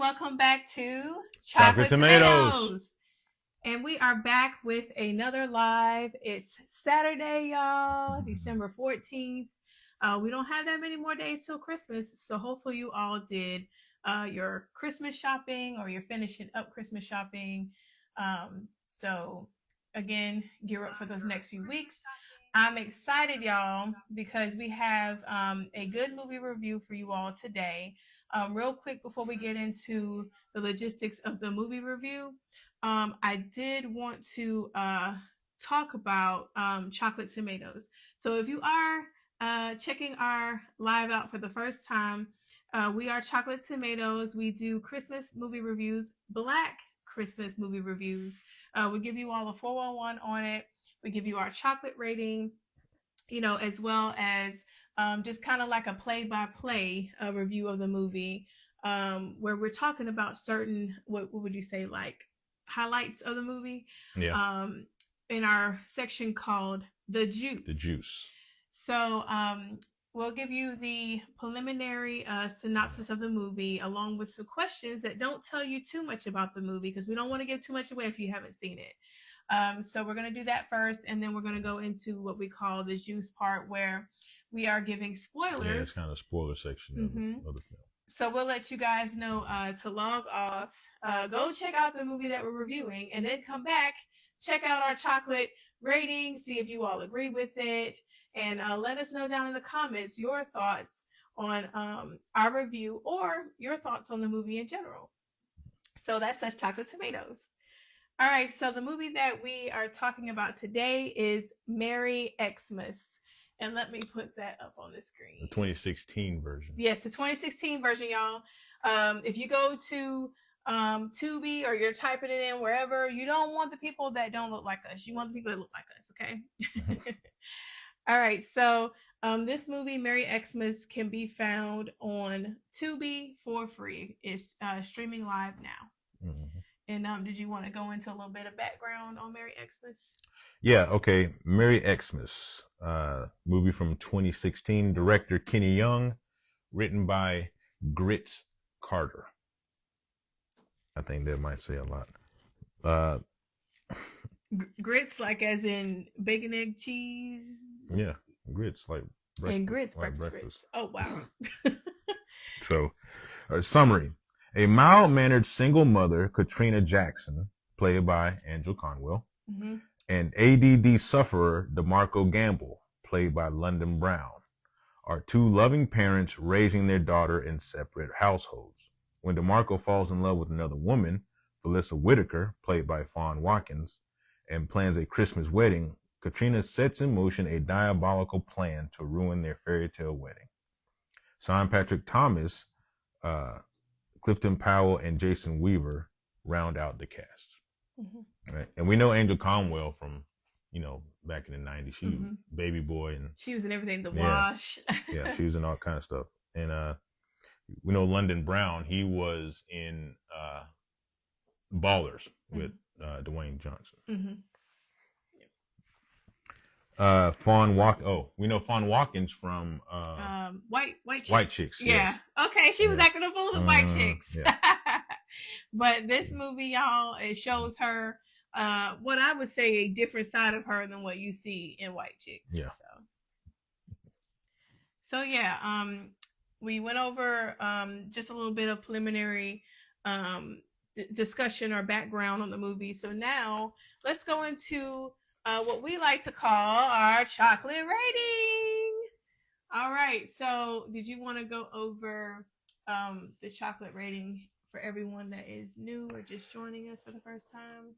welcome back to Chocolate Chocolate tomatoes. Tomatoes. And we are back with another live. It's Saturday, y'all, December 14th. We don't have that many more days till Christmas, so hopefully you all did your Christmas shopping or you're finishing up Christmas shopping. So, again, gear up for those next few weeks. I'm excited, y'all, because we have a good movie review for you all today. Real quick before we get into the logistics of the movie review, I did want to talk about Chocolate Tomatoes. So if you are checking our live out for the first time, we are Chocolate Tomatoes. We do Christmas movie reviews, Black Christmas movie reviews. We give you all a 411 on it. We give you our chocolate rating, as well as just kind of like a play-by-play review of the movie, where we're talking about certain, what would you say, like highlights of the movie, Yeah. In our section called The Juice. The juice. So we'll give you the preliminary synopsis of the movie, along with some questions that don't tell you too much about the movie, because we don't want to give too much away if you haven't seen it. So we're going to do that first, and then we're going to go into what we call the juice part, where we are giving spoilers. Yeah, it's kind of spoiler section of the film. So we'll let you guys know to log off, go check out the movie that we're reviewing, and then come back, check out our chocolate rating, see if you all agree with it, and let us know down in the comments your thoughts on our review or your thoughts on the movie in general. So that's Chocolate Tomatoes. All right, so the movie that we are talking about today is Merry Xmas. And let me put that up on the screen. The 2016 version. Yes, the 2016 version, y'all. If you go to Tubi or you're typing it in wherever, you don't want the people that don't look like us. You want the people that look like us, okay? All right, so this movie, Merry Xmas, can be found on Tubi for free. It's streaming live now. Mm-hmm. And did you want to go into a little bit of background on Merry Xmas? Yeah, okay. Merry Xmas, movie from 2016, director Kenny Young, written by Grits Carter. I think that might say a lot. Grits, like as in bacon, egg, cheese? Yeah, grits, like breakfast. And grits, like breakfast. Grits. Oh, wow. So, summary. A mild-mannered single mother, Katrina Jackson, played by Angel Conwell, mm-hmm. and ADD sufferer, DeMarco Gamble, played by London Brown, are two loving parents raising their daughter in separate households. When DeMarco falls in love with another woman, Felissa Whitaker, played by Fawn Watkins, and plans a Christmas wedding, Katrina sets in motion a diabolical plan to ruin their fairy tale wedding. Sean Patrick Thomas, Clifton Powell, and Jason Weaver round out the cast. Mm-hmm. Right? And we know Angel Conwell from, back in the 90s. She was Baby Boy. And she was in everything, The Wash. Yeah, she was in all kind of stuff. And we know London Brown. He was in Ballers with Dwayne Johnson. Mm-hmm. We know Fawn Watkins from White Chicks. White Chicks. Yeah. Yes. Okay, she was acting a fool with White Chicks. Yeah. But this movie, y'all, it shows her what I would say a different side of her than what you see in White Chicks. Yeah. So yeah, we went over just a little bit of preliminary discussion or background on the movie. So now let's go into what we like to call our chocolate rating. All right. So did you want to go over the chocolate rating for everyone that is new or just joining us for the first time?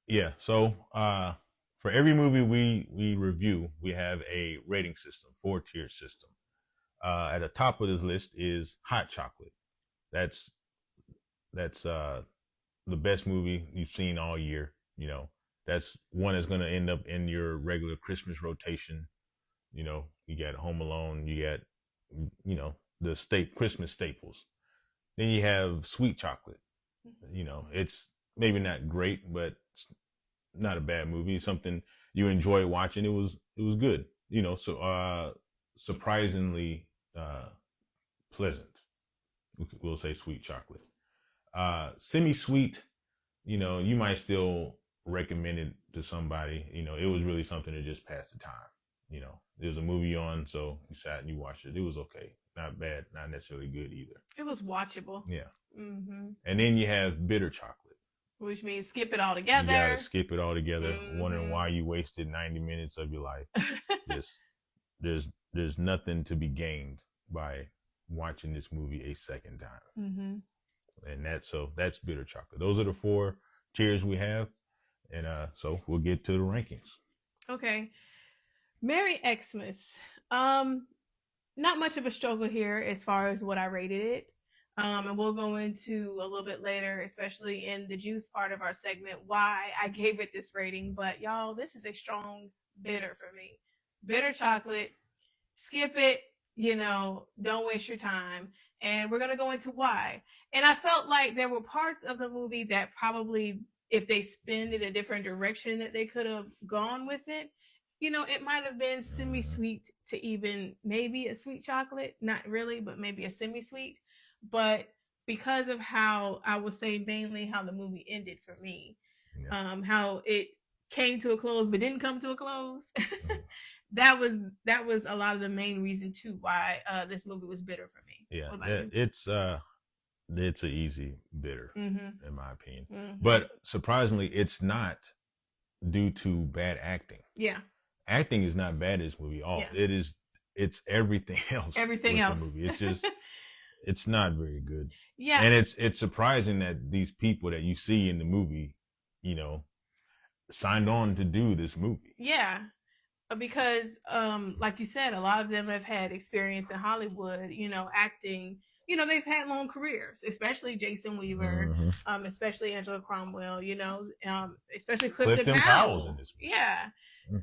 Yeah. So for every movie we review, we have a rating system, 4-tier system. At the top of this list is hot chocolate. That's the best movie you've seen all year. That's one that's going to end up in your regular Christmas rotation. You got Home Alone, you got, the Christmas staples. Then you have sweet chocolate. It's maybe not great, but it's not a bad movie. It's something you enjoy watching. It was good. So surprisingly pleasant. We'll say sweet chocolate. Semi-sweet, you might still recommend it to somebody. It was really something to just pass the time. There's a movie on, so you sat and you watched it. It was okay. Not bad, not necessarily good either. It was watchable. Yeah. Mm-hmm. And then you have bitter chocolate. Which means skip it all You gotta together. skip it all together, wondering why you wasted 90 minutes of your life. There's nothing to be gained by watching this movie a second time. And that's bitter chocolate. Those are the 4 tiers we have. And so we'll get to the rankings. Okay. Merry Xmas. Not much of a struggle here as far as what I rated it. And we'll go into a little bit later, especially in the juice part of our segment, why I gave it this rating. But y'all, this is a strong bitter for me. Bitter chocolate. Skip it. Don't waste your time. And we're going to go into why. And I felt like there were parts of the movie that probably, if they spin it a different direction, that they could have gone with it. It might have been semi-sweet to even maybe a sweet chocolate. Not really, but maybe a semi-sweet. But because of how, I would say mainly how the movie ended for me, how it came to a close but didn't come to a close, that was a lot of the main reason too why this movie was bitter for me. Yeah, it's an easy bitter in my opinion. But surprisingly, it's not due to bad acting. Yeah, acting is not bad in this movie. It's everything else. Everything else. The movie. It's just it's not very good. Yeah, and it's surprising that these people that you see in the movie, signed on to do this movie. Yeah. Because like you said, a lot of them have had experience in Hollywood, acting. They've had long careers, especially Jason Weaver, especially Angela Cromwell, especially Clifton Powell's in this movie. Yeah.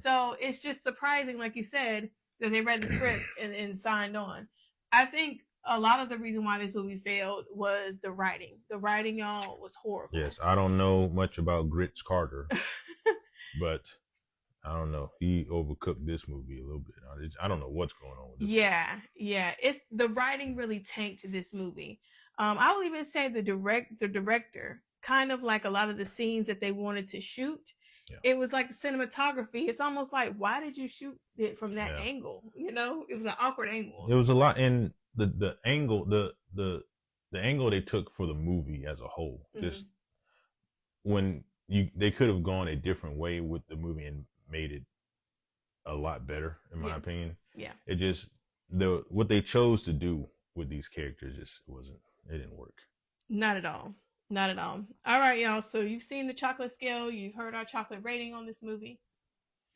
So it's just surprising, like you said, that they read the script and signed on. I think a lot of the reason why this movie failed was the writing. The writing, y'all, was horrible. Yes, I don't know much about Grits Carter, but I don't know. He overcooked this movie a little bit. I don't know what's going on with this. Yeah. It's the writing really tanked this movie. I will even say the director, kind of like a lot of the scenes that they wanted to shoot. Yeah. It was like the cinematography. It's almost like, why did you shoot it from that angle? It was an awkward angle. It was a lot, and the angle, the angle they took for the movie as a whole, just when they could have gone a different way with the movie and made it a lot better, in my opinion. Yeah. It just what they chose to do with these characters it didn't work. Not at all. All right, y'all. So you've seen the chocolate scale. You've heard our chocolate rating on this movie.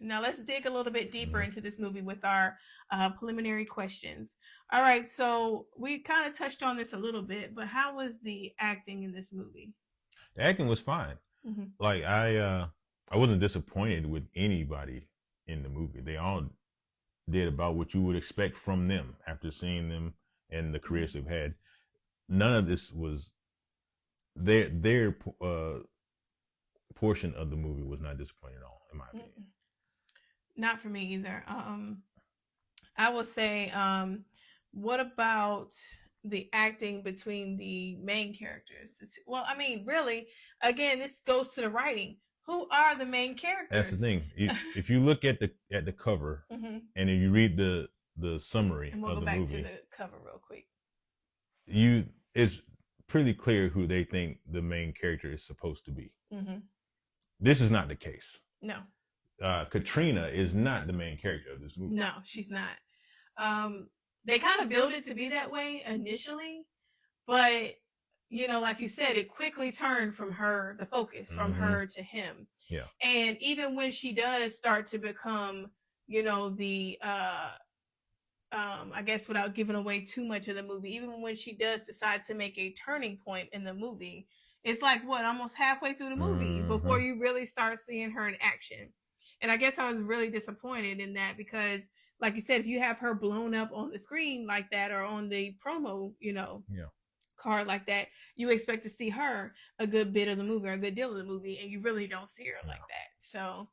Now let's dig a little bit deeper into this movie with our preliminary questions. All right. So we kind of touched on this a little bit, but how was the acting in this movie? The acting was fine. Like I wasn't disappointed with anybody in the movie. They all did about what you would expect from them after seeing them and the careers they've had. None of this was their portion of the movie was not disappointing at all, in my opinion. Not for me either. I will say, what about the acting between the main characters? Well, I mean, really, again, this goes to the writing. Who are the main characters? That's the thing. If you look at the cover and if you read the summary and we'll of go the back movie, to the cover real quick. It's pretty clear who they think the main character is supposed to be. This is not the case. No. Katrina is not the main character of this movie. No, she's not. They kind of build it to be that way initially, but like you said, it quickly turned from her, the focus from her to him. Yeah. And even when she does start to become, the I guess without giving away too much of the movie, even when she does decide to make a turning point in the movie, it's like almost halfway through the movie before you really start seeing her in action. And I guess I was really disappointed in that because, like you said, if you have her blown up on the screen like that or on the promo, card like that, you expect to see her a good bit of the movie or a good deal of the movie, and you really don't see her like that. So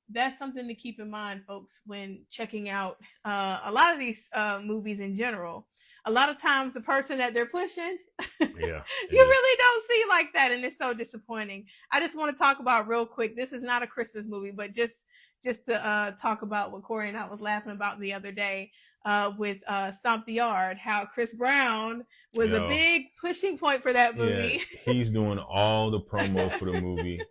that's something to keep in mind, folks, when checking out a lot of these movies in general. a lot of times the person that they're pushing, Yeah, you really don't see like that, and it's so disappointing. I just want to talk about real quick. This is not a Christmas movie, but just to talk about what Corey and I was laughing about the other day with Stomp the Yard, how Chris Brown was a big pushing point for that movie. Yeah, he's doing all the promo for the movie,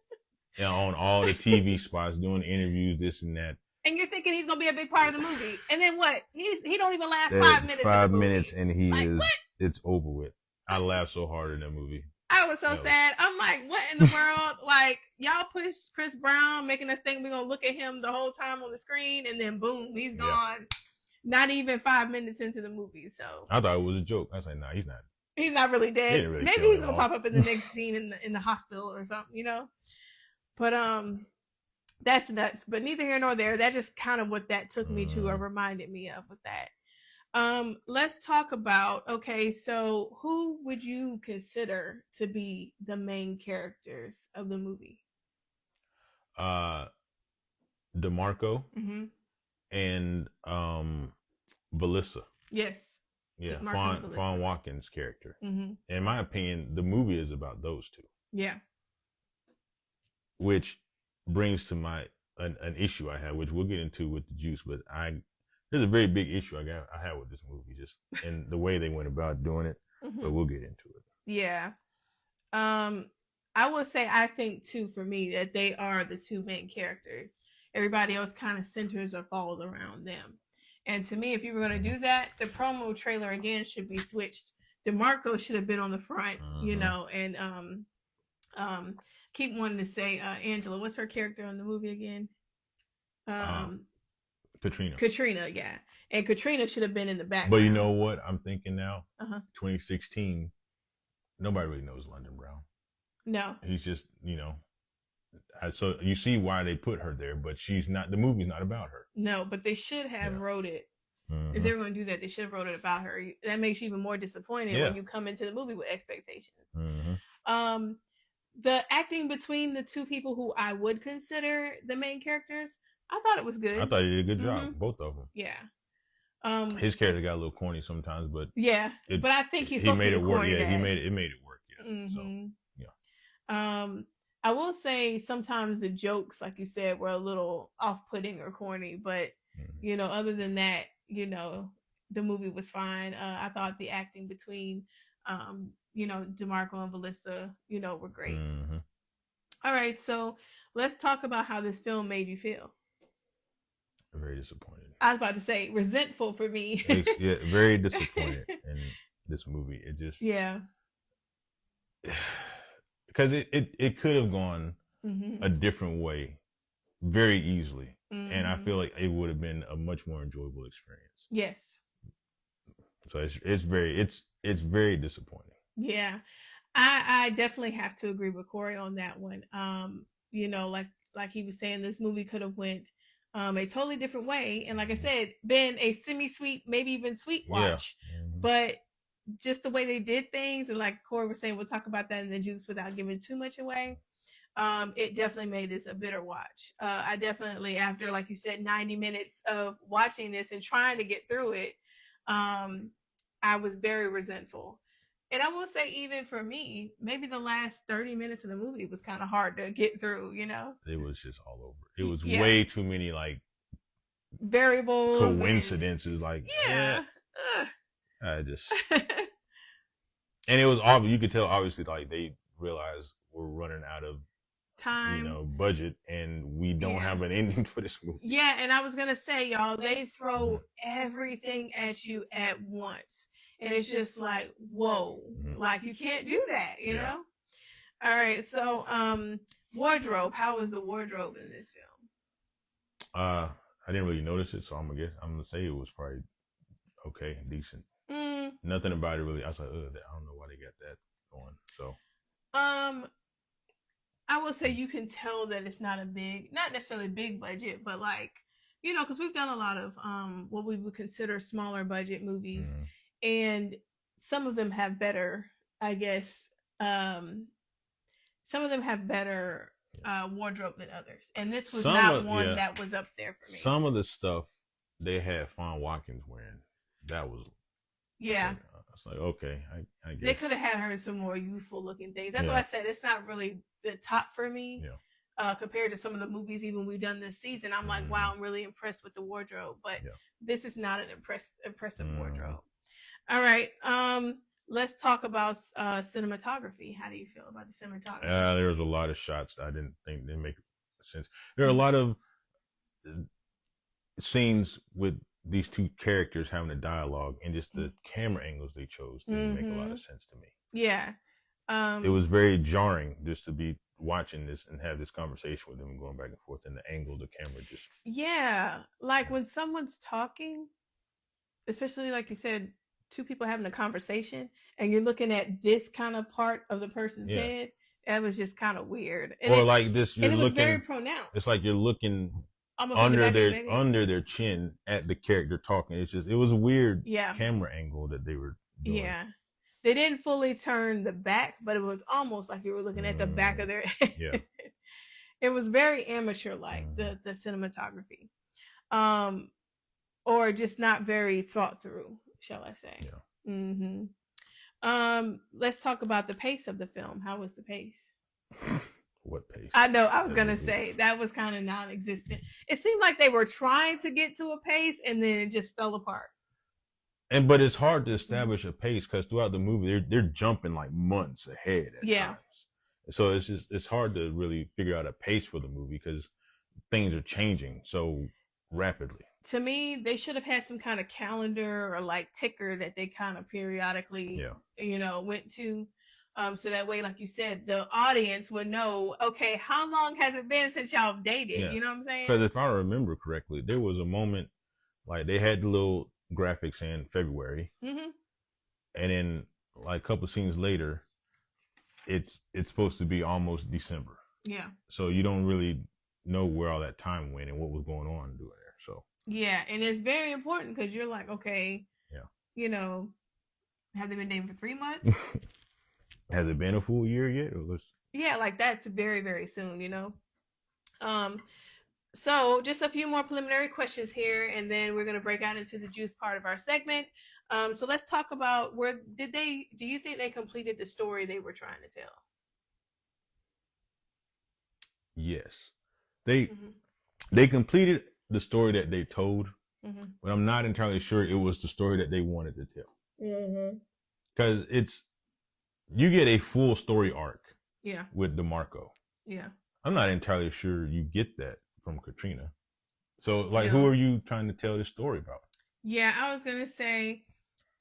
on all the TV spots, doing interviews, this and that. And you're thinking he's gonna be a big part of the movie, and then what? He don't even last 5 minutes. 5 minutes, and he like, is. What? It's over with. I laughed so hard in that movie. I was so sad. I'm like, what in the world? Like, y'all push Chris Brown, making us think we're gonna look at him the whole time on the screen, and then boom, he's gone. Not even 5 minutes into the movie. So I thought it was a joke. I was like, nah, he's not. He's not really dead. Really maybe he's gonna pop up in the next scene in the hospital or something, you know. But that's nuts. But neither here nor there. That just kind of what that took me to, or reminded me of, was that. Let's talk about, okay, so who would you consider to be the main characters of the movie? DeMarco and Valissa. Yes. Yeah, Fawn Watkins' character. In my opinion, the movie is about those two. Yeah. Which brings to an issue I have, which we'll get into with the juice, but there's a very big issue I had with this movie, just in the way they went about doing it. But we'll get into it. Yeah. I will say, I think too, for me, that they are the two main characters. Everybody else kind of centers or falls around them. And to me, if you were going to do that, the promo trailer again should be switched. DeMarco should have been on the front, you know, and keep wanting to say Angela. What's her character in the movie again? Katrina, yeah. And Katrina should have been in the background. But you know what I'm thinking now? 2016, nobody really knows London Brown. No. He's just, you know, so you see why they put her there, but she's not, the movie's not about her. No, but they should have wrote it. If they were going to do that, they should have wrote it about her. That makes you even more disappointed when you come into the movie with expectations. The acting between the two people who I would consider the main characters, I thought it was good. I thought he did a good job, both of them. Yeah. His character got a little corny sometimes, but but I think he made it work. Yeah, he made it work. Yeah. So yeah. I will say sometimes the jokes, like you said, were a little off-putting or corny, but you know, other than that, you know, the movie was fine. I thought the acting between you know, DeMarco and Valissa, you know, were great. All right, so let's talk about how this film made you feel. Very disappointed. I was about to say resentful for me. Yeah, very disappointed in this movie. It just because it could have gone a different way very easily, and I feel like it would have been a much more enjoyable experience. Yes. So it's very disappointing. Yeah, I definitely have to agree with Corey on that one. You know, like he was saying, this movie could have went a totally different way, and like I said, been a semi-sweet, maybe even sweet watch. But just the way they did things, and like Corey was saying, we'll talk about that in the juice without giving too much away. It definitely made this a bitter watch. I definitely, after, like you said, 90 minutes of watching this and trying to get through it, I was very resentful. And I will say, even for me, maybe the last 30 minutes of the movie was kind of hard to get through, you know? It was just all over. It was way too many, like, variables. Coincidences, like, I just... And it was obvious. You could tell, obviously, like, they realized we're running out of time, you know, budget, and we don't have an ending for this movie. Yeah, and I was going to say, y'all, they throw everything at you at once. And it's just like, whoa, like you can't do that, you know? All right. So, wardrobe. How was the wardrobe in this film? I didn't really notice it. So I'm going to say it was probably okay, decent. Nothing about it really. I was like, I don't know why they got that going. So, I will say you can tell that it's not necessarily big budget, but like, you know, cause we've done a lot of, what we would consider smaller budget movies. And some of them have better, I guess, some of them have better wardrobe than others. And this was not one that was up there for me. Some of the stuff they had Fawn Watkins wearing, that was Yeah. It's like, okay, I guess They could have had her in some more youthful looking things. That's why I said it's not really the top for me. Yeah. Compared to some of the movies even we've done this season, I'm like, wow, I'm really impressed with the wardrobe. But this is not an impressive wardrobe. All right. Let's talk about cinematography. How do you feel about the cinematography? There was a lot of shots that I didn't think didn't make sense. There are a lot of scenes with these two characters having a dialogue, and just the camera angles they chose didn't make a lot of sense to me. Yeah. It was very jarring just to be watching this and have this conversation with them going back and forth, and the angle of the camera just. Yeah. Like when someone's talking, especially like you said, two people having a conversation, and you're looking at this kind of part of the person's head, that was just kind of weird. And or like this, you're looking. It was very pronounced. It's like you're looking almost under their chin at the character talking. It was a weird camera angle that they were doing. Yeah. They didn't fully turn the back, but it was almost like you were looking at the back of their head. Yeah. It was very amateur like the cinematography. Or just not very thought through, shall I say. Yeah. Let's talk about the pace of the film. How was the pace? What pace? I know, I was going to say that was kind of non-existent. It seemed like they were trying to get to a pace and then it just fell apart. But it's hard to establish a pace because throughout the movie they're jumping like months ahead at times. So it's hard to really figure out a pace for the movie because things are changing so rapidly. To me, they should have had some kind of calendar or like ticker that they kind of periodically, went to. So that way, like you said, the audience would know, okay, how long has it been since y'all dated? Yeah. You know what I'm saying? Because if I remember correctly, there was a moment like they had the little graphics in February, and then like a couple of scenes later, it's supposed to be almost December. Yeah. So you don't really know where all that time went and what was going on doing there. So yeah, and it's very important because you're like, okay, have they been dating for 3 months? Has it been a full year yet? Yeah, like that's very, very soon, So just a few more preliminary questions here, and then we're going to break out into the juice part of our segment. So let's talk about do you think they completed the story they were trying to tell? Yes. They completed the story that they told, but I'm not entirely sure it was the story that they wanted to tell. Because you get a full story arc with DeMarco. Yeah. I'm not entirely sure you get that from Katrina. So, like, who are you trying to tell this story about? Yeah, I was going to say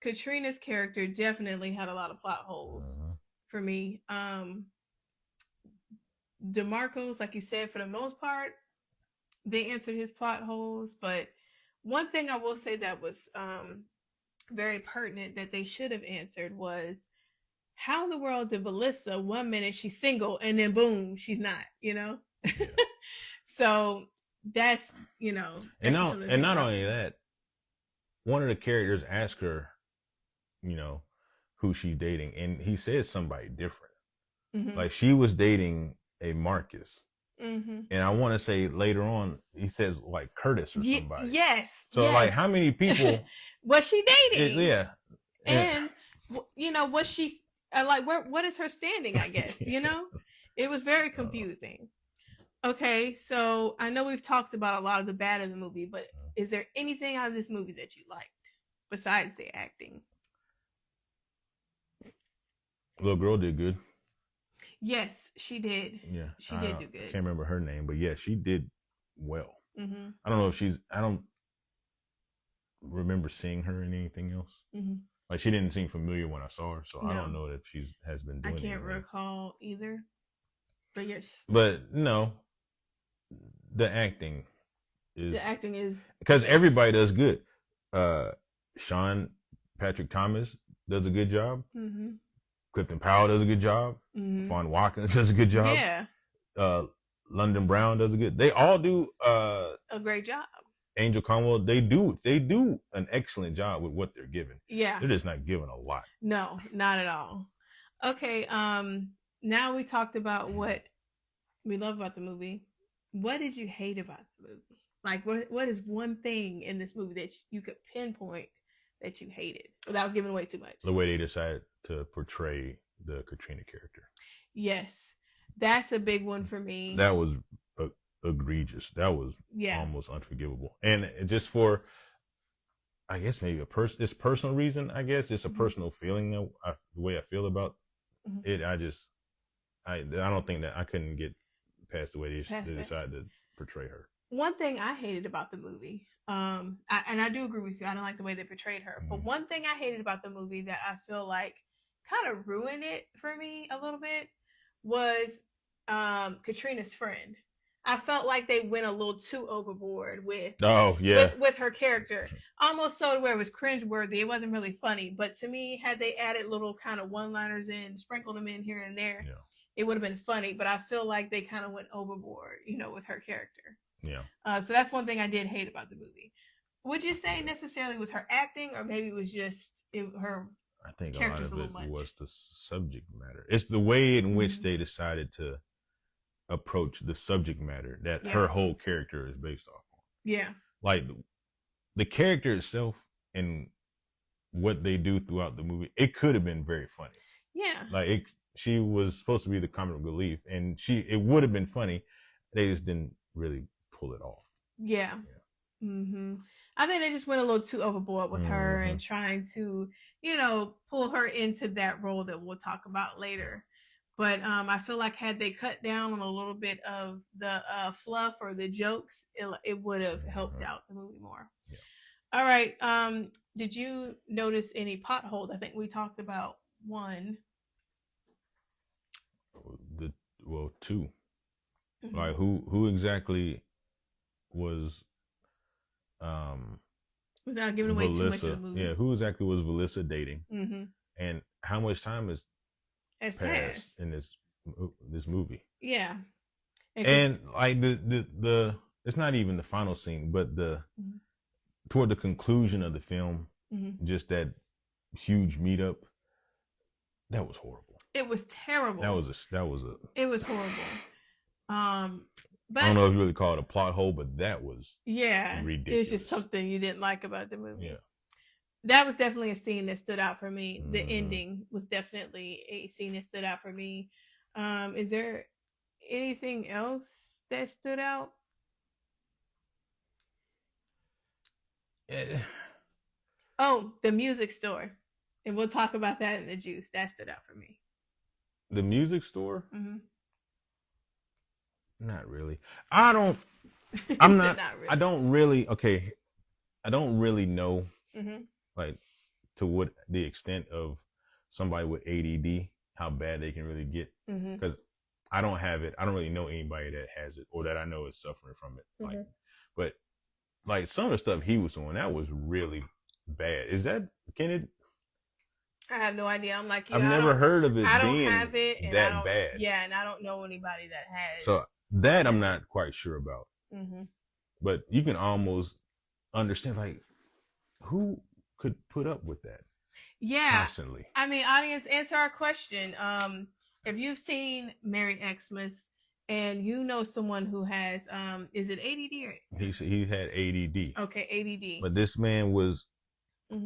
Katrina's character definitely had a lot of plot holes for me. DeMarco's, like you said, for the most part, they answered his plot holes. But one thing I will say that was very pertinent that they should have answered was, how in the world did Melissa 1 minute she's single and then boom, she's not, Yeah. So that's, and not only that, one of the characters asked her, who she's dating, and he says somebody different. Like she was dating a Marcus. And I want to say later on, he says like Curtis or somebody. Yes. So like how many people was she dating? Yeah. And, was she like, what is her standing, I guess, It was very confusing. Okay, so I know we've talked about a lot of the bad of the movie, but is there anything out of this movie that you liked besides the acting? Little girl did good. Yes, she did. Yeah, she did do good. I can't remember her name, but yeah, she did well. I don't know if I don't remember seeing her in anything else. Like she didn't seem familiar when I saw her, so no. I don't know if she has been doing. I can't recall either. But yes. But no, the acting is because everybody does good. Sean Patrick Thomas does a good job. Clifton Powell does a good job. Fawn Watkins does a good job. Yeah. London Brown does a good. They all do a great job. Angel Conwell, they do an excellent job with what they're given. Yeah. They're just not given a lot. No, not at all. Okay. Now we talked about what we love about the movie. What did you hate about the movie? Like what is one thing in this movie that you could pinpoint that you hated without giving away too much? The way they decided to portray the Katrina character. Yes, that's a big one for me. That was egregious. That was almost unforgivable. And just for, I guess maybe it's personal reason. I guess just a personal feeling. The way I feel about it. I don't think that I couldn't get past the way they decided to portray her. One thing I hated about the movie, and I do agree with you, I don't like the way they portrayed her. But one thing I hated about the movie that I feel like kind of ruined it for me a little bit was Katrina's friend. I felt like they went a little too overboard with with her character, almost so to where it was cringeworthy. It wasn't really funny, but to me, had they added little kind of one-liners in, sprinkled them in here and there, it would have been funny. But I feel like they kind of went overboard, with her character. Yeah. So that's one thing I did hate about the movie. Would you say necessarily was her acting, or maybe it was just her? I think a lot of it was the subject matter. It's the way in which they decided to approach the subject matter that her whole character is based off on. Yeah. Like the character itself and what they do throughout the movie, it could have been very funny. Yeah. Like she was supposed to be the comic relief, and it would have been funny. They just didn't really pull it off. Yeah. I think they just went a little too overboard with her and trying to, pull her into that role that we'll talk about later. But I feel like had they cut down on a little bit of the fluff or the jokes, it would have helped out the movie more. Yeah. All right. Did you notice any potholes? I think we talked about one. Two. Like who exactly was without giving away too much of the movie. Yeah, who exactly was Valissa dating? And how much time has passed in this movie? Yeah. And like the it's not even the final scene, but toward the conclusion of the film, just that huge meetup, that was horrible. It was terrible. It was horrible. But I don't know if you really call it a plot hole, but that was ridiculous. It was just something you didn't like about the movie. Yeah. That was definitely a scene that stood out for me. The ending was definitely a scene that stood out for me. Is there anything else that stood out? Oh, the music store. And we'll talk about that in the juice. That stood out for me. The music store? Not really. I don't really know like to what the extent of somebody with ADD, how bad they can really get. Because I don't have it. I don't really know anybody that has it or that I know is suffering from it. But like some of the stuff he was doing, that was really bad. I have no idea. I'm like you. I've never heard of it being have it, and that bad. Yeah, and I don't know anybody that has. So that I'm not quite sure about. But you can almost understand, like, who could put up with that? Yeah. Constantly. I mean, audience, answer our question. If you've seen Merry Xmas and you know someone who has, is it ADD or? He had ADD. Okay, ADD. But this man was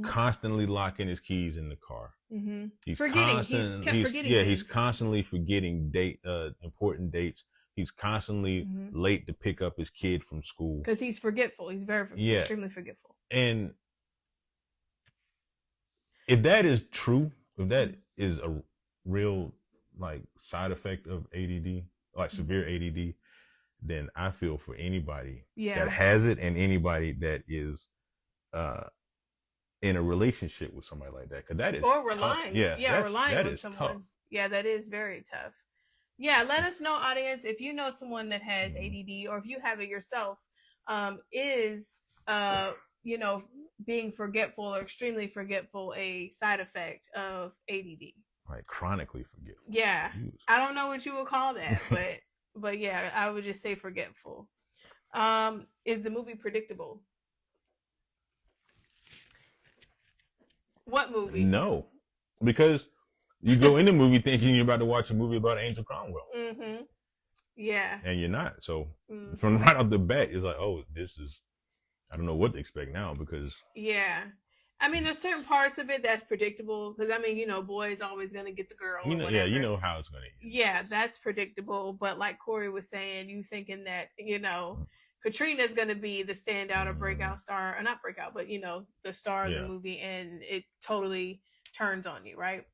constantly locking his keys in the car. He's he's constantly forgetting important dates. He's constantly late to pick up his kid from school because he's forgetful. He's very extremely forgetful. And if that is true, if that is a real like side effect of ADD, like severe ADD, then I feel for anybody that has it and anybody that is in a relationship with somebody like that, because that is relying. Tough. Relying on someone. Tough. Yeah, that is very tough. Yeah, let us know, audience, if you know someone that has ADD or if you have it yourself. Is being forgetful or extremely forgetful a side effect of ADD? Like chronically forgetful. Yeah, I don't know what you would call that, but yeah, I would just say forgetful. Is the movie predictable? What movie? No, because you go in the movie thinking you're about to watch a movie about Angel Cromwell. Yeah. And you're not. So from right off the bat, it's like, oh, this is, I don't know what to expect now because. Yeah. I mean, there's certain parts of it that's predictable because I mean, boy's always gonna get the girl or Yeah, whatever. you know how it's gonna end. Yeah, that's predictable. But like Corey was saying, you thinking that Katrina's gonna be the standout or breakout star, or not breakout, but the star of the movie, and it totally turns on you, right?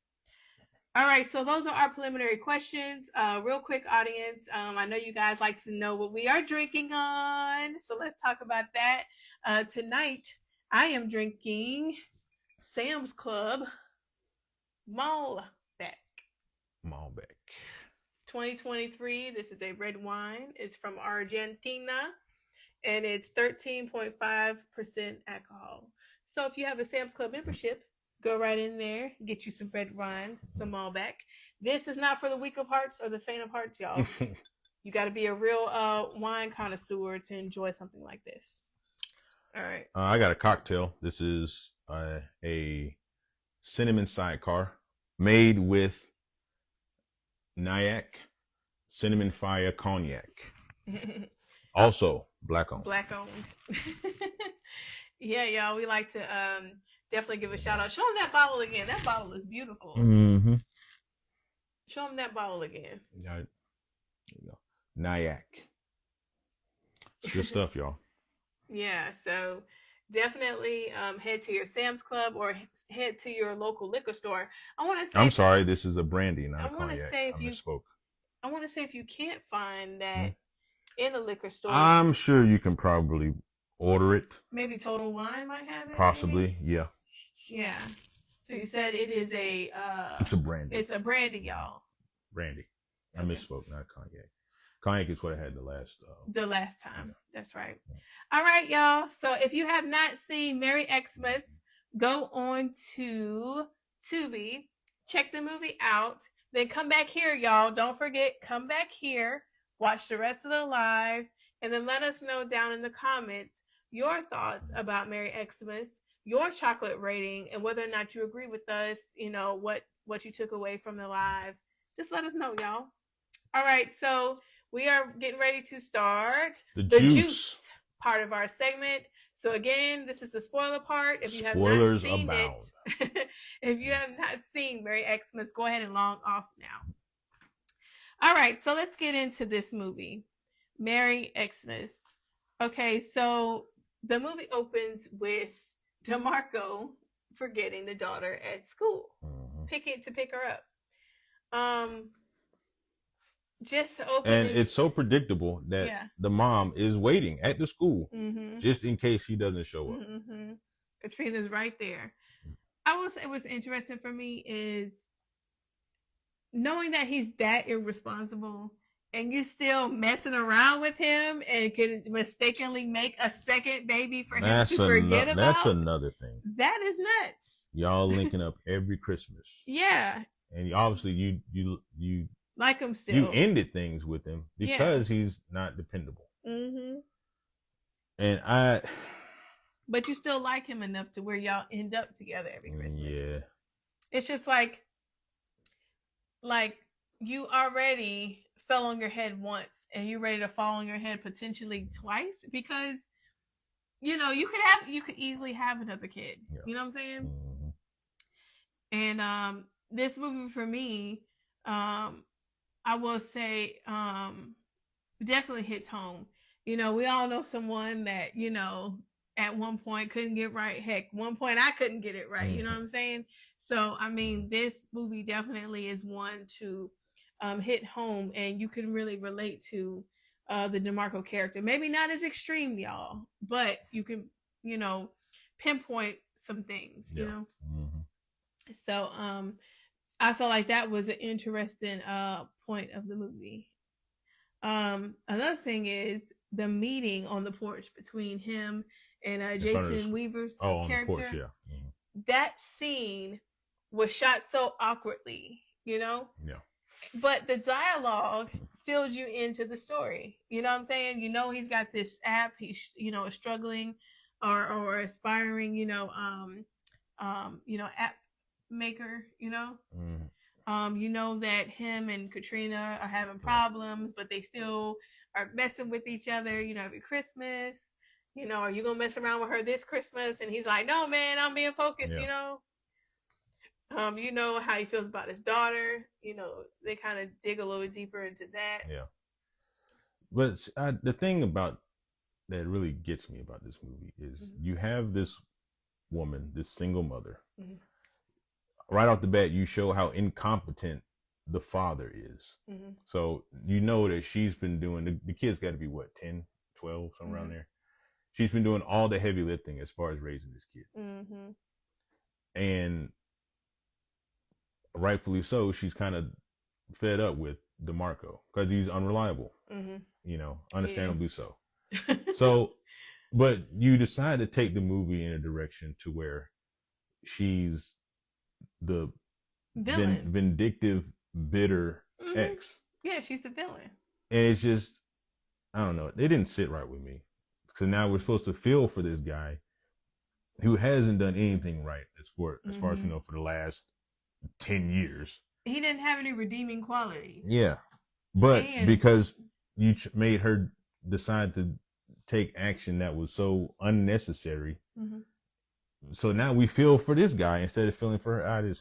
All right, so those are our preliminary questions. Real quick, audience. I know you guys like to know what we are drinking on, so let's talk about that. Tonight, I am drinking Sam's Club Malbec. Malbec. 2023. This is a red wine. It's from Argentina, and it's 13.5% alcohol. So if you have a Sam's Club membership, go right in there, get you some red wine, some Malbec. This is not for the weak of hearts or the faint of hearts, y'all. You got to be a real wine connoisseur to enjoy something like this. All right. I got a cocktail. This is a cinnamon sidecar made with Nyack cinnamon fire cognac. Also black owned. Black owned. Yeah, y'all. We like to definitely give a shout out. Show them that bottle again. That bottle is beautiful. Mm-hmm. Show them that bottle again. There you go. Nyack. It's good stuff, y'all. Yeah, so definitely head to your Sam's Club or head to your local liquor store. I want to say. I'm sorry, this is a brandy, not a cognac. I want to say if you can't find that in a liquor store, I'm sure you can probably order it. Maybe Total Wine might have it. Possibly, maybe? Yeah. Yeah. So you said it is a. It's a brandy. It's a brandy, y'all. Brandy. I misspoke, not cognac. Cognac is what I had the last time. Yeah. That's right. All right, y'all. So if you have not seen Merry Xmas, go on to Tubi, check the movie out, then come back here, y'all. Don't forget, come back here, watch the rest of the live, and then let us know down in the comments your thoughts about Merry Xmas, your chocolate rating, and whether or not you agree with us, what you took away from the live. Just let us know, y'all. All right, so we are getting ready to start the juice part of our segment. So again, this is the spoiler part. If you have not seen it, if you have not seen Merry Xmas, go ahead and log off now. All right, so let's get into this movie, Merry Xmas. Okay, so the movie opens with DeMarco forgetting the daughter at school, picking to pick her up. Just open, and it's so predictable that the mom is waiting at the school just in case he doesn't show up. Katrina's right there. I will say what's interesting for me is knowing that he's that irresponsible and you're still messing around with him and can mistakenly make a second baby for him to forget about. That's another thing. That is nuts. Y'all linking up every Christmas. Yeah. And obviously you like him still. You ended things with him because he's not dependable. And but you still like him enough to where y'all end up together every Christmas. Yeah. It's just like you already fell on your head once and you're ready to fall on your head potentially twice because you could easily have another kid. Yeah. You know what I'm saying? And this movie for me, I will say definitely hits home. We all know someone that, at one point couldn't get right. Heck, one point I couldn't get it right. You know what I'm saying? So, I mean, this movie definitely is one to hit home, and you can really relate to the DeMarco character. Maybe not as extreme, y'all, but you can, pinpoint some things, you know? So, I felt like that was an interesting point of the movie. Another thing is the meeting on the porch between him and Jason Weaver's character. On the porch, yeah. That scene was shot so awkwardly, Yeah. But the dialogue fills you into the story. You know what I'm saying? He's got this app. He's struggling or aspiring. App maker, that him and Katrina are having problems, but they still are messing with each other, every Christmas, Are you gonna mess around with her this Christmas? And he's like, no, man, I'm being focused. Yeah. You know how he feels about his daughter. They kind of dig a little deeper into that. Yeah. But the thing about that really gets me about this movie is you have this woman, this single mother. Right off the bat, you show how incompetent the father is. So you know that she's been doing, the kid's got to be what, 10, 12, somewhere around there. She's been doing all the heavy lifting as far as raising this kid. And rightfully so, she's kind of fed up with DeMarco because he's unreliable. Understandably so. So, but you decide to take the movie in a direction to where she's the vindictive, bitter ex. Yeah, she's the villain. And it's just, I don't know, it didn't sit right with me. So now we're supposed to feel for this guy who hasn't done anything right as far as for the last 10 years. He didn't have any redeeming qualities. Yeah. But because you made her decide to take action that was so unnecessary. So now we feel for this guy instead of feeling for her.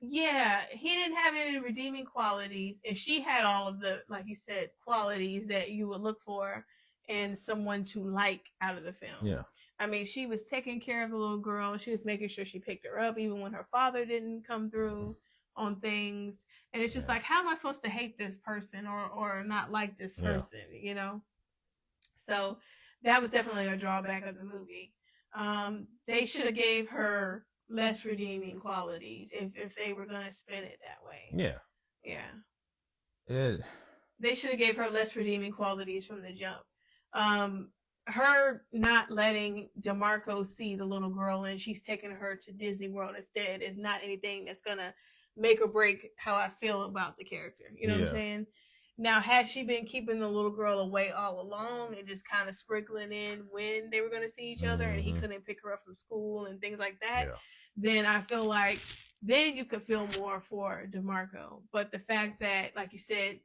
Yeah, he didn't have any redeeming qualities, and she had all of the, like you said, qualities that you would look for in someone to like out of the film. Yeah. I mean, she was taking care of the little girl. She was making sure she picked her up, even when her father didn't come through on things. And it's just like, how am I supposed to hate this person or not like this person, So that was definitely a drawback of the movie. They should have gave her less redeeming qualities if they were going to spin it that way. Yeah. They should have gave her less redeeming qualities from the jump. Her not letting DeMarco see the little girl and she's taking her to Disney World instead is not anything that's going to make or break how I feel about the character. You know what I'm saying? Now, had she been keeping the little girl away all along and just kind of sprinkling in when they were going to see each other and he couldn't pick her up from school and things like that, then I feel like then you could feel more for DeMarco. But the fact that, like you said,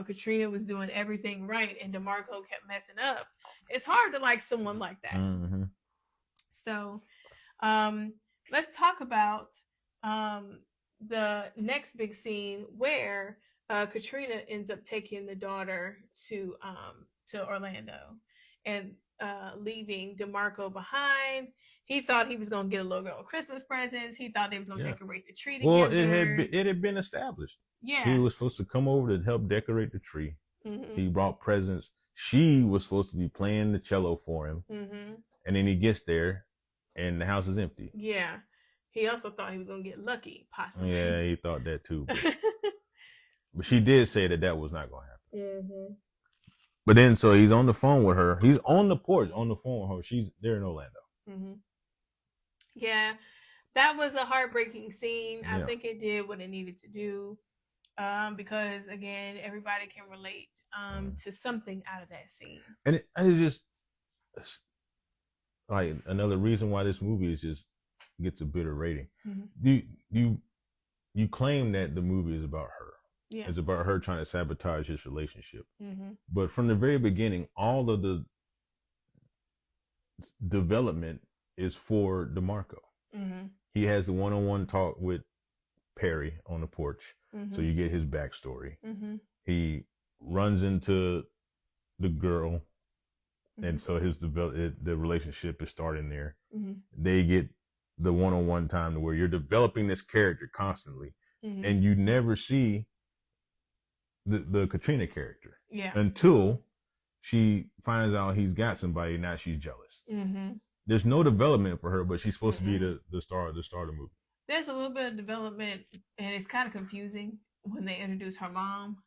Katrina was doing everything right and DeMarco kept messing up, it's hard to like someone like that. So let's talk about the next big scene where Katrina ends up taking the daughter to Orlando and leaving DeMarco behind. He thought he was going to get a little girl Christmas presents. He thought they was going to decorate the tree together. Well, it had been established. Yeah. He was supposed to come over to help decorate the tree. He brought presents. She was supposed to be playing the cello for him. And then he gets there and the house is empty. Yeah. He also thought he was going to get lucky, possibly. Yeah, he thought that too. But she did say that was not going to happen. But then, so he's on the phone with her. He's on the porch, on the phone with her. She's there in Orlando. Yeah, that was a heartbreaking scene. I think it did what it needed to do. Because, again, everybody can relate to something out of that scene. And it's just like another reason why this movie is just gets a bitter rating. You claim that the movie is about her. Yeah. It's about her trying to sabotage his relationship. But from the very beginning, all of the development is for DeMarco. He has the one-on-one talk with Perry on the porch. So you get his backstory. He runs into the girl. And so the relationship is starting there. They get the one-on-one time to where you're developing this character constantly. And you never see the Katrina character until she finds out he's got somebody. Now she's jealous. There's no development for her, but she's supposed to be the star of the movie. There's a little bit of development, and it's kind of confusing when they introduce her mom.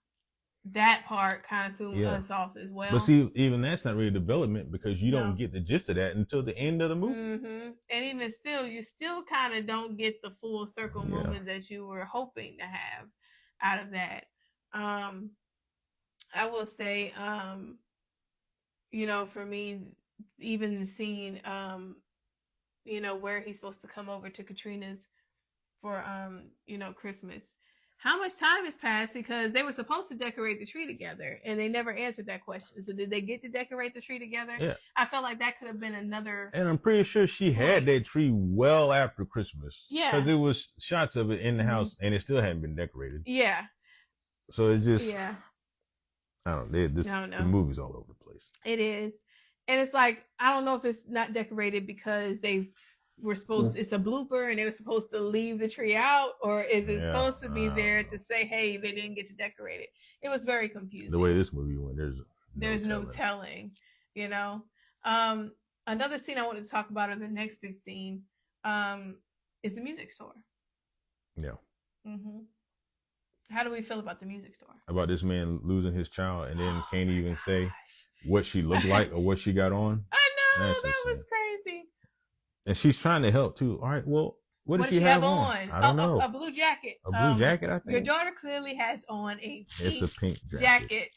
That part kind of threw us off as well. But see, even that's not really development because you don't get the gist of that until the end of the movie. And even still, you still kind of don't get the full circle moment that you were hoping to have out of that. I will say, for me, even the scene, where he's supposed to come over to Katrina's for, Christmas, how much time has passed, because they were supposed to decorate the tree together and they never answered that question. So did they get to decorate the tree together? Yeah. I felt like that could have been another. And I'm pretty sure she had that tree well after Christmas. Yeah. Because there was shots of it in the house and it still hadn't been decorated. Yeah. So it's just, yeah. I don't know. The movie's all over the place. It is. And it's like, I don't know if it's not decorated because they were supposed to, it's a blooper and they were supposed to leave the tree out, or is it supposed to be there to say, hey, they didn't get to decorate it? It was very confusing. The way this movie went, there's no telling, you know. Another scene I want to talk about, or the next big scene, is the music store. Yeah. Mm-hmm. How do we feel about the music store? About this man losing his child and then can't even say what she looked like or what she got on. I know, that was crazy. And she's trying to help too. All right, well, what does she have on? I don't know. A blue jacket. A blue jacket, I think. Your daughter clearly has on a pink jacket.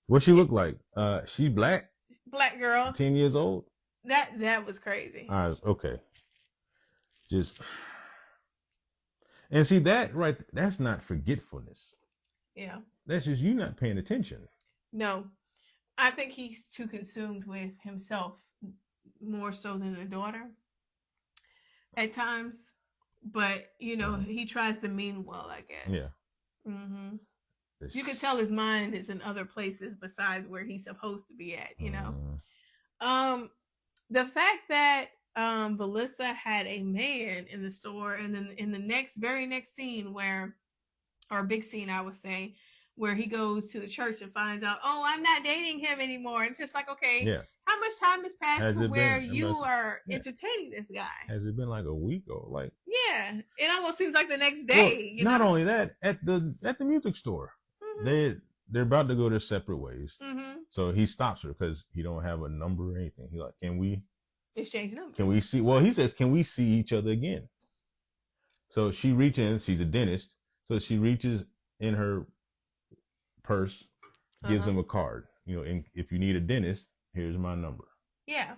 What she look like? She black? Black girl. 10 years old? That was crazy. Okay. And see that right, that's not forgetfulness. Yeah. That's just you not paying attention. No. I think he's too consumed with himself more so than the daughter at times. But, you know, he tries to mean well, I guess. Yeah. Mm-hmm. You can tell his mind is in other places besides where he's supposed to be at, you know. The fact that Melissa had a man in the store, and then in the very next scene or big scene, I would say, where he goes to the church and finds out, oh, I'm not dating him anymore. It's just like, okay, how much time has passed to where you are entertaining this guy? Has it been like a week or like? Yeah, it almost seems like the next day. Well, not only that, at the music store, they're about to go their separate ways. Mm-hmm. So he stops her because he don't have a number or anything. He's like, can we exchange numbers? Can we see? Well, he says, can we see each other again? So she reaches. She's a dentist, so she reaches in her purse, gives him a card. You know, and if you need a dentist, here's my number. Yeah.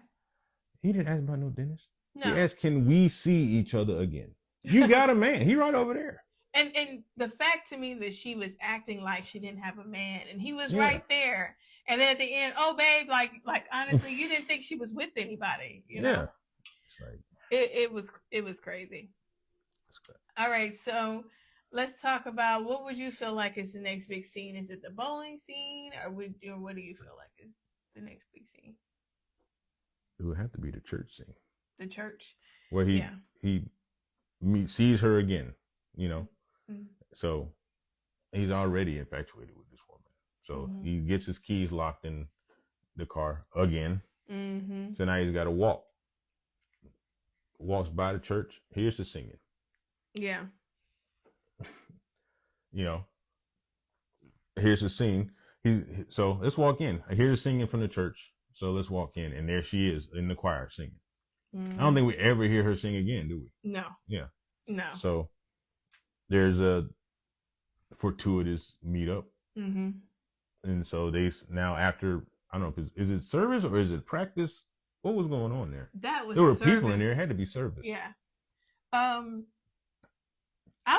He didn't ask about no dentist. No. He asked, can we see each other again? You got a man. He right over there. And the fact to me that she was acting like she didn't have a man, and he was right there. And then at the end, oh babe, like honestly, you didn't think she was with anybody, you know? Yeah. It's like it was crazy. That's good. All right, so let's talk about what would you feel like is the next big scene? Is it the bowling scene, or what do you feel like is the next big scene? It would have to be the church scene. The church, where he sees her again, you know. Mm-hmm. So he's already infatuated with this woman. So he gets his keys locked in the car again. Mm-hmm. So now he's got to walk. Walks by the church. Here's the singing. Yeah. You know, here's the scene. So let's walk in. I hear the singing from the church. So let's walk in. And there she is in the choir singing. Mm-hmm. I don't think we ever hear her sing again, do we? No. Yeah. No. So there's a fortuitous meetup. Mm-hmm. And so they now after, I don't know, is it service or is it practice? What was going on there? There were people in there. It had to be service. Yeah. I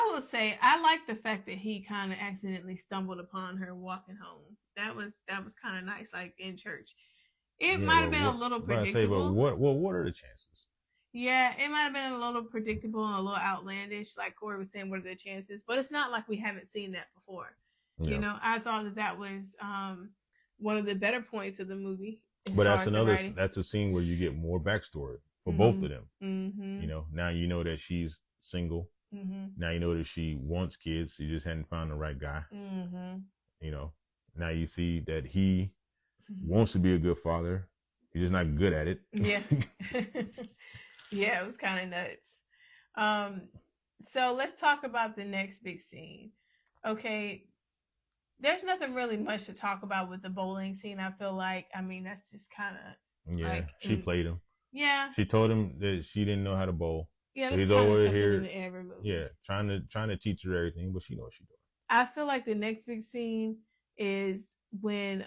will say I like the fact that he kind of accidentally stumbled upon her walking home. That was kind of nice, like in church. It might have been a little predictable. But what are the chances? Yeah, it might have been a little predictable and a little outlandish. Like Corey was saying, what are the chances? But it's not like we haven't seen that before. Yeah. You know, I thought that was one of the better points of the movie. But that's a scene where you get more backstory for both of them. Mm-hmm. You know, now you know that she's single. Mm-hmm. Now you know that she wants kids. She just hadn't found the right guy. Mm-hmm. You know, now you see that he wants to be a good father. He's just not good at it. Yeah. Yeah, it was kind of nuts. So let's talk about the next big scene. Okay. There's nothing really much to talk about with the bowling scene. I feel like, I mean, that's just kind of she played him. Yeah. She told him that she didn't know how to bowl. Yeah, he's over here. Yeah, trying to teach her everything, but she knows what she's doing. I feel like the next big scene is when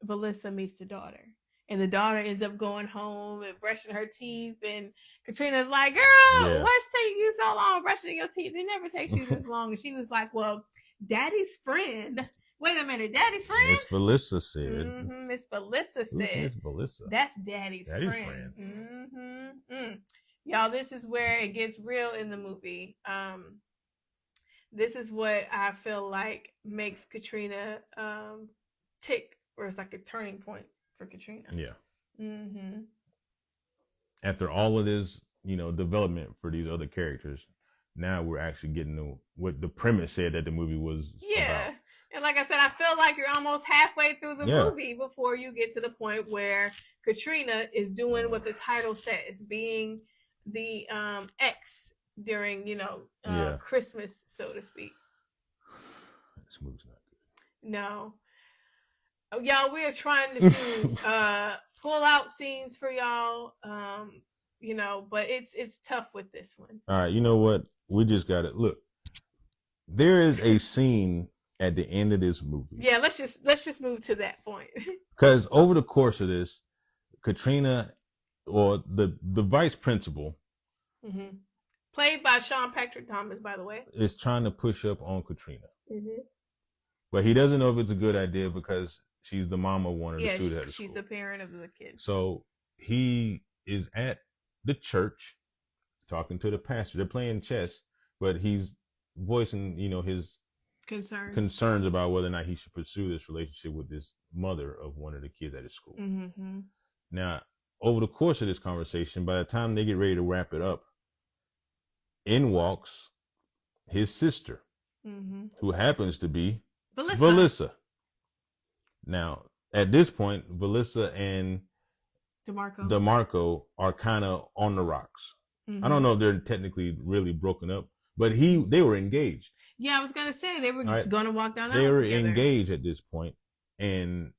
Melissa meets the daughter. And the daughter ends up going home and brushing her teeth. And Katrina's like, girl, what's taking you so long brushing your teeth? It never takes you this long. And she was like, well, Daddy's friend. Wait a minute, Daddy's friend? Miss Felissa said. Miss Felissa said. Miss Felissa? That's Daddy's friend. Y'all, this is where it gets real in the movie. This is what I feel like makes Katrina tick, or it's like a turning point for Katrina. Yeah. After all of this, development for these other characters, now we're actually getting to what the premise said that the movie was about. And like I said, I feel like you're almost halfway through the movie before you get to the point where Katrina is doing what the title says, being the ex during, Christmas, so to speak. This movie's not good. No. Y'all, we are trying to do pull out scenes for y'all, but it's tough with this one. All right, you know what? We just got it. Look, there is a scene at the end of this movie. Yeah, let's just move to that point. Because over the course of this, Katrina, or the vice principal, played by Sean Patrick Thomas, by the way, is trying to push up on Katrina. But he doesn't know if it's a good idea because she's the mom of one of the students at the school. She's the parent of the kid. So he is at the church talking to the pastor. They're playing chess, but he's voicing, his concerns about whether or not he should pursue this relationship with this mother of one of the kids at his school. Now, over the course of this conversation, by the time they get ready to wrap it up, in walks his sister, who happens to be Felissa. Now, at this point, Felissa and DeMarco are kind of on the rocks. I don't know if they're technically really broken up, but they were engaged. Yeah, I was gonna say they were gonna walk down. They were engaged at this point, and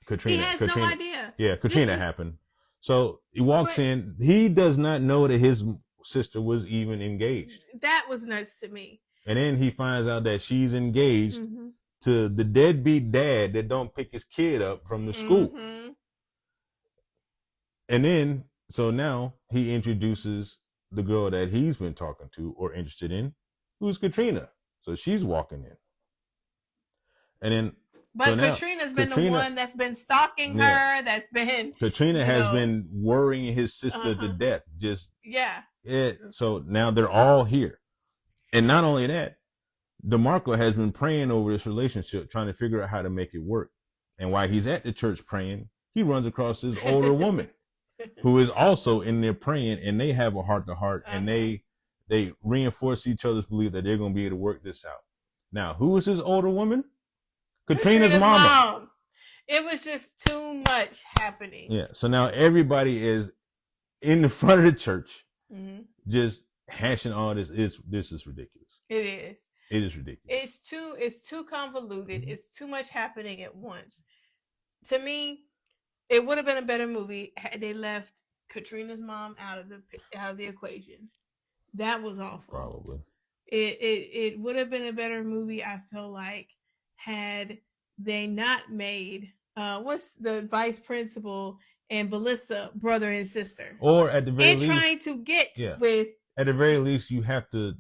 Katrina has no idea. Yeah, Katrina happened. So he walks in. He does not know that his sister was even engaged. That was nuts to me. And then he finds out that she's engaged to the deadbeat dad that don't pick his kid up from the school. And then, so now he introduces the girl that he's been talking to or interested in, who's Katrina. So she's walking in. And then, but Katrina's been the one that's been stalking her. That's been Katrina has been worrying his sister to death. So now they're all here. And not only that, DeMarco has been praying over this relationship, trying to figure out how to make it work. And while he's at the church praying, he runs across this older woman who is also in there praying, and they have a heart-to-heart, and they reinforce each other's belief that they're going to be able to work this out. Now, who is this older woman? Katrina's mama. It was just too much happening. Yeah. So now everybody is in the front of the church, just hashing all this. This is ridiculous. It is. It is ridiculous. It's too convoluted. It's too much happening at once. To me, it would have been a better movie had they left Katrina's mom out of the equation. That was awful. Probably. It would have been a better movie, I feel like, had they not made what's the vice principal and Felissa brother and sister, or at the very least, trying to get with. At the very least, you have to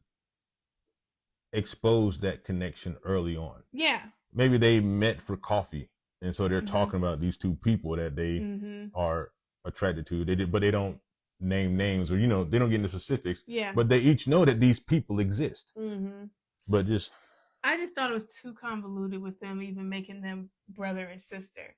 expose that connection early on. Yeah. Maybe they met for coffee, and so they're talking about these two people that they are attracted to. But they don't name names, or they don't get into specifics. Yeah. But they each know that these people exist. But I just thought it was too convoluted with them even making them brother and sister.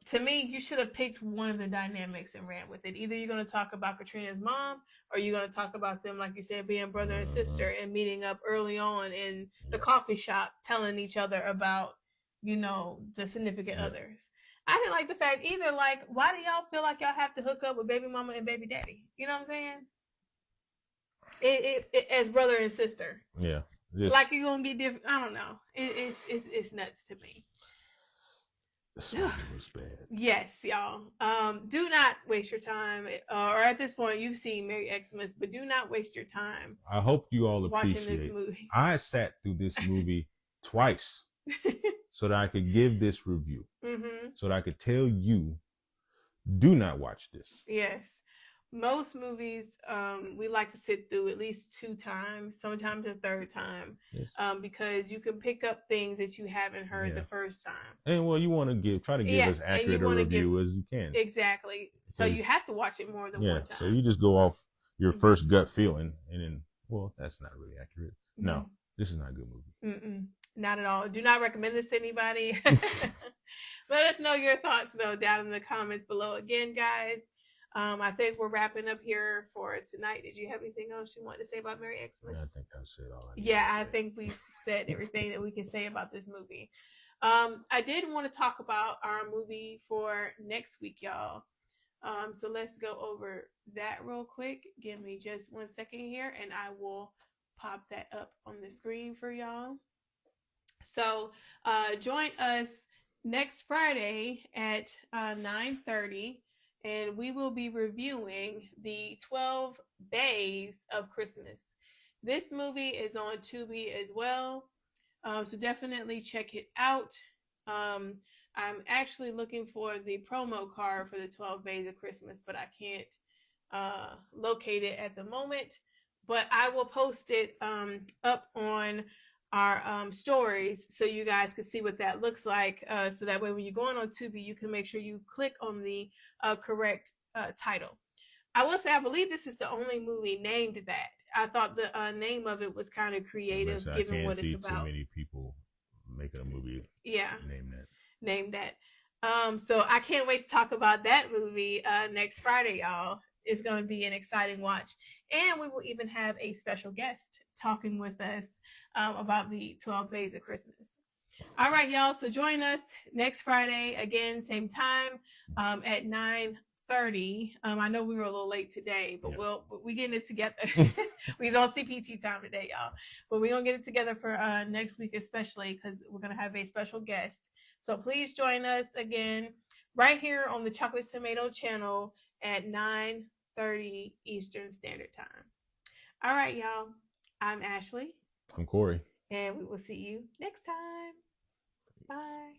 To me, you should have picked one of the dynamics and ran with it. Either you're going to talk about Katrina's mom, or you're going to talk about them, like you said, being brother and sister and meeting up early on in the coffee shop, telling each other about, the significant others. I didn't like the fact either, like, why do y'all feel like y'all have to hook up with baby mama and baby daddy? You know what I'm saying? It as brother and sister. Yeah. Like you're going to be different. I don't know. It's nuts to me. This was bad. Yes, y'all. Do not waste your time, or at this point, you've seen Merry Xmas, but do not waste your time. I hope you all appreciate watching this movie. I sat through this movie twice. so that I could give this review, Mm-hmm. so that I could tell you, do not watch this. Yes. Most movies, we like to sit through at least 2 times, sometimes a third time, Yes. because you can pick up things that you haven't heard the first time. And well, you want to try to give as accurate a review as you can. Exactly. So you have to watch it more than one time. So you just go off your first gut feeling, and then, well, that's not really accurate. Mm-hmm. No, this is not a good movie. Mm-mm. Not at all. Do not recommend this to anybody. Let us know your thoughts, though, down in the comments below. Again, guys, I think we're wrapping up here for tonight. Did you have anything else you wanted to say about Merry Xmas? I think I've said all I need I think we've said everything that we can say about this movie. I did want to talk about our movie for next week, y'all. So let's go over that real quick. Give me just 1 second here, and I will pop that up on the screen for y'all. So join us next Friday at 9:30, and we will be reviewing the 12 Days of Christmas. This movie is on Tubi as well, so definitely check it out. I'm actually looking for the promo card for the 12 Days of Christmas, but I can't locate it at the moment. But I will post it up on our stories so you guys can see what that looks like, so that way when you're going on Tubi, you can make sure you click on the correct title. I will say I believe this is the only movie named that. I thought the name of it was kind of creative, given what it's about. Too many people making a movie name that. So I can't wait to talk about that movie next Friday, y'all. It's going to be an exciting watch, and we will even have a special guest talking with us about the 12 Days of Christmas. All right, y'all. So join us next Friday again, same time, at 9:30. I know we were a little late today, but we getting it together. We's on CPT time today, y'all. But we're gonna get it together for next week, especially because we're gonna have a special guest. So please join us again right here on the Chocolate Tomato channel at 9:30 Eastern Standard Time. All right, y'all. I'm Ashley. I'm Corey. And we will see you next time. Bye.